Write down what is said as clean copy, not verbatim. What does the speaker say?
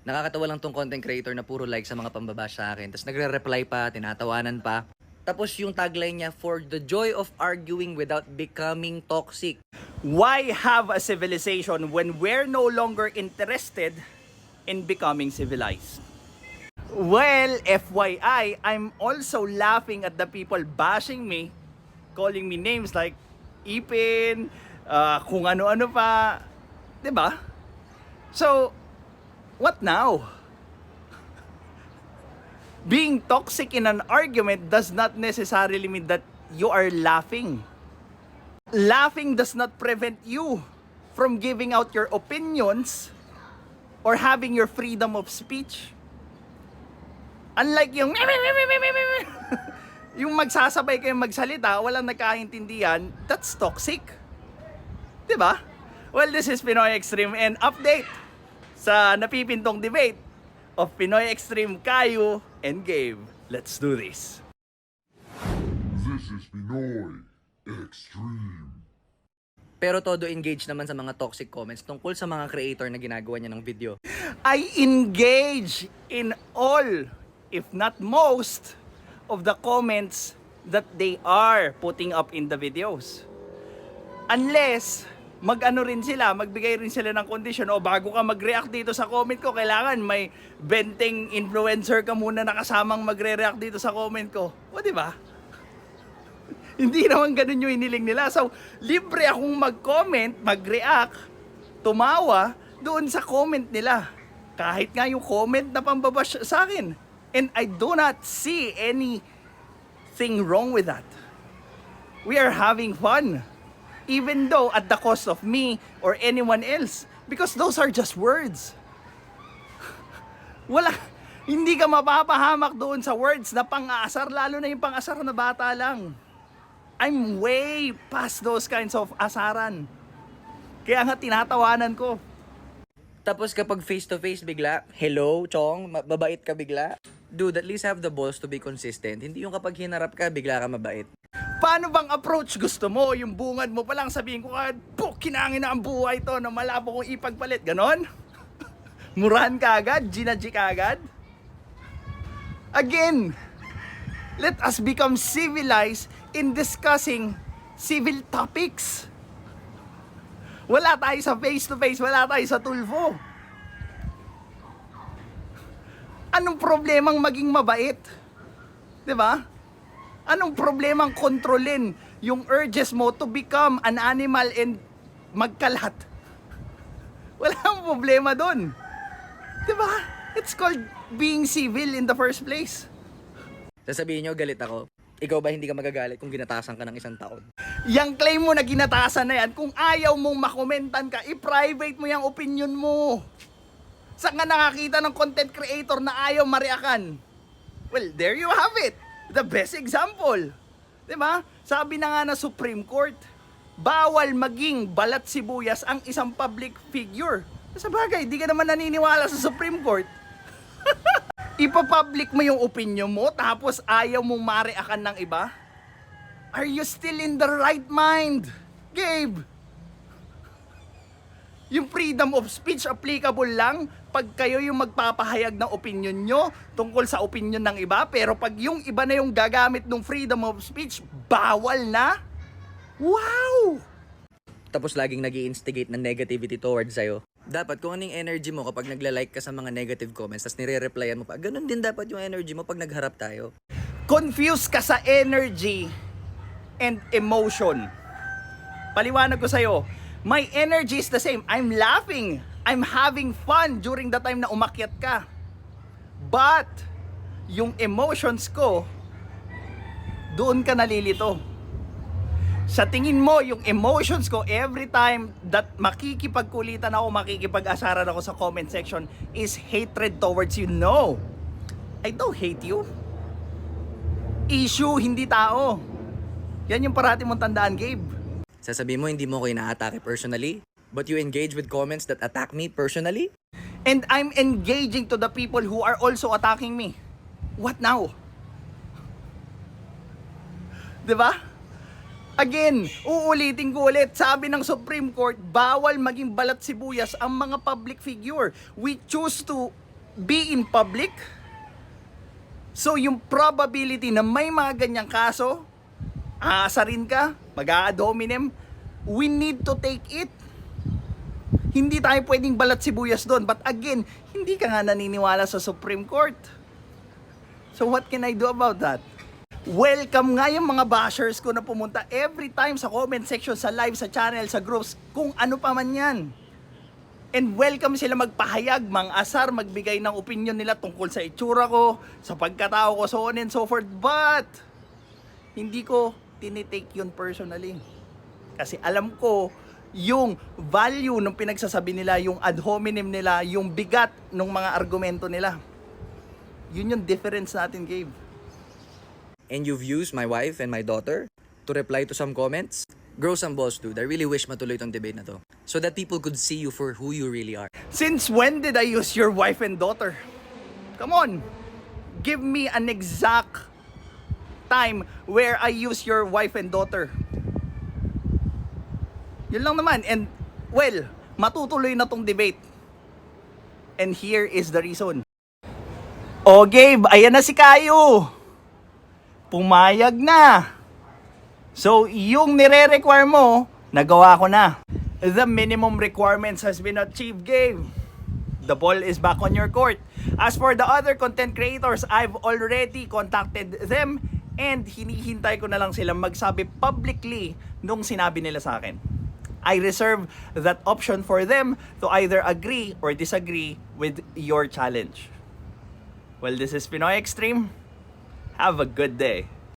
Nakakatawa lang tong content creator na puro like sa mga pambabash sa akin. Tapos nagre-reply pa, tinatawanan pa. Tapos yung tagline niya, for the joy of arguing without becoming toxic. Why have a civilization when we're no longer interested in becoming civilized? Well, FYI, I'm also laughing at the people bashing me, calling me names like Ipin, kung ano-ano pa. 'Di ba? So, what now? Being toxic in an argument does not necessarily mean that you are laughing. Laughing does not prevent you from giving out your opinions or having your freedom of speech. Unlike yung yung magsasabay kayong magsalita, walang nagkaintindihan, that's toxic. 'Di ba? Well, this is Pinoy Extreme and update sa napipintong debate of Pinoy Extreme, Caillou and Gabe. Let's do this. This is Pinoy Extreme. Pero todo engage naman sa mga toxic comments tungkol sa mga creator na ginagawa niya ng video. I engage in all, if not most, of the comments that they are putting up in the videos. Unless, magbigay rin sila ng condition, o bago ka mag-react dito sa comment ko, kailangan may 20 influencer ka muna na kasamang magre-react dito sa comment ko. O, di ba? Hindi naman ganun yung hiniling nila. So, libre akong mag-comment, mag-react, tumawa doon sa comment nila. Kahit nga yung comment na pambabash sa akin. And I do not see anything wrong with that. We are having fun. Even though at the cost of me or anyone else. Because those are just words. Hindi ka mapapahamak doon sa words na pang-aasar, lalo na yung pang-asar na bata lang. I'm way past those kinds of asaran. Kaya nga tinatawanan ko. Tapos kapag face to face bigla, hello, Chong, mabait ka bigla. Dude, at least have the balls to be consistent. Hindi yung kapag hinarap ka, bigla ka mabait. Paano bang approach gusto mo? Yung bungad mo pa lang sabihin ko ka, kinangin na ang buhay to na malabo kong ipagpalit. Ganon? Murahan ka agad? Ginaji ka agad? Again, let us become civilized in discussing civil topics. Wala tayo sa face-to-face, wala tayo sa tulfo. Anong problemang maging mabait? 'Di ba? Anong problemang kontrolin yung urges mo to become an animal and magkalat? Walang problema doon. 'Di ba? It's called being civil in the first place. Sasabihin nyo, galit ako. Ikaw ba hindi ka magagalit kung ginatasan ka ng 1 taon? Yang claim mo na ginatasan na yan, kung ayaw mong makomentan ka, i-private mo yung opinion mo. Saan ka nakakita ng content creator na ayaw mariakan? Well, there you have it. The best example. 'Di ba? Sabi na nga na Supreme Court, bawal maging balat sibuyas ang isang public figure. Sa bagay, di ka naman naniniwala sa Supreme Court. Ipapublic mo yung opinion mo, tapos ayaw mong mariakan ng iba? Are you still in the right mind, Gabe? Yung freedom of speech applicable lang pag kayo yung magpapahayag ng opinion nyo tungkol sa opinion ng iba, pero pag yung iba na yung gagamit ng freedom of speech, bawal na? Wow! Tapos laging nag-i-instigate ng negativity towards sa'yo. Dapat kung anong energy mo kapag nagla-like ka sa mga negative comments, tapos nire-replyan mo pa, ganun din dapat yung energy mo pag nagharap tayo. Confused ka sa energy and emotion. Paliwanag ko sa'yo, my energy is the same. I'm laughing. I'm having fun during the time na umakyat ka. But, yung emotions ko, doon ka nalilito. Sa tingin mo, yung emotions ko, every time that makikipagkulitan ako, makikipag-asaran ako sa comment section, is hatred towards you. No. I don't hate you. Issue, hindi tao. Yan yung parati mong tandaan, Gabe. Sasabihin mo, hindi mo ko ina-atake personally, but you engage with comments that attack me personally? And I'm engaging to the people who are also attacking me. What now? Diba? Again, uulitin ko ulit, sabi ng Supreme Court, bawal maging balat sibuyas ang mga public figure. We choose to be in public. So yung probability na may mga ganyang kaso, aasarin ka, mag-a-ad hominem, we need to take it. Hindi tayo pwedeng balat sibuyas doon. But again, hindi ka nga naniniwala sa Supreme Court. So what can I do about that? Welcome nga yung mga bashers ko na pumunta every time sa comment section, sa live, sa channel, sa groups, kung ano pa man yan. And welcome sila magpahayag, mang-asar, magbigay ng opinion nila tungkol sa itsura ko, sa pagkatao ko, so on and so forth. But, hindi ko tinitake yun personally. Kasi alam ko, yung value ng pinagsasabi nila, yung ad hominem nila, yung bigat ng mga argumento nila. Yun yung difference natin, Gabe. And you've used my wife and my daughter to reply to some comments? Grow some balls, dude. I really wish matuloy tong debate na to. So that people could see you for who you really are. Since when did I use your wife and daughter? Come on. Give me an exact time where I use your wife and daughter. Yun lang naman. And, well, matutuloy na tong debate. And here is the reason. Oh, Gabe, ayan na si Kayo. Pumayag na. So, yung nire-require mo, nagawa ko na. The minimum requirements has been achieved, Gabe. The ball is back on your court. As for the other content creators, I've already contacted them and hinihintay ko na lang silang magsabi publicly nung sinabi nila sa akin. I reserve that option for them to either agree or disagree with your challenge. Well, this is Pinoy Extreme. Have a good day.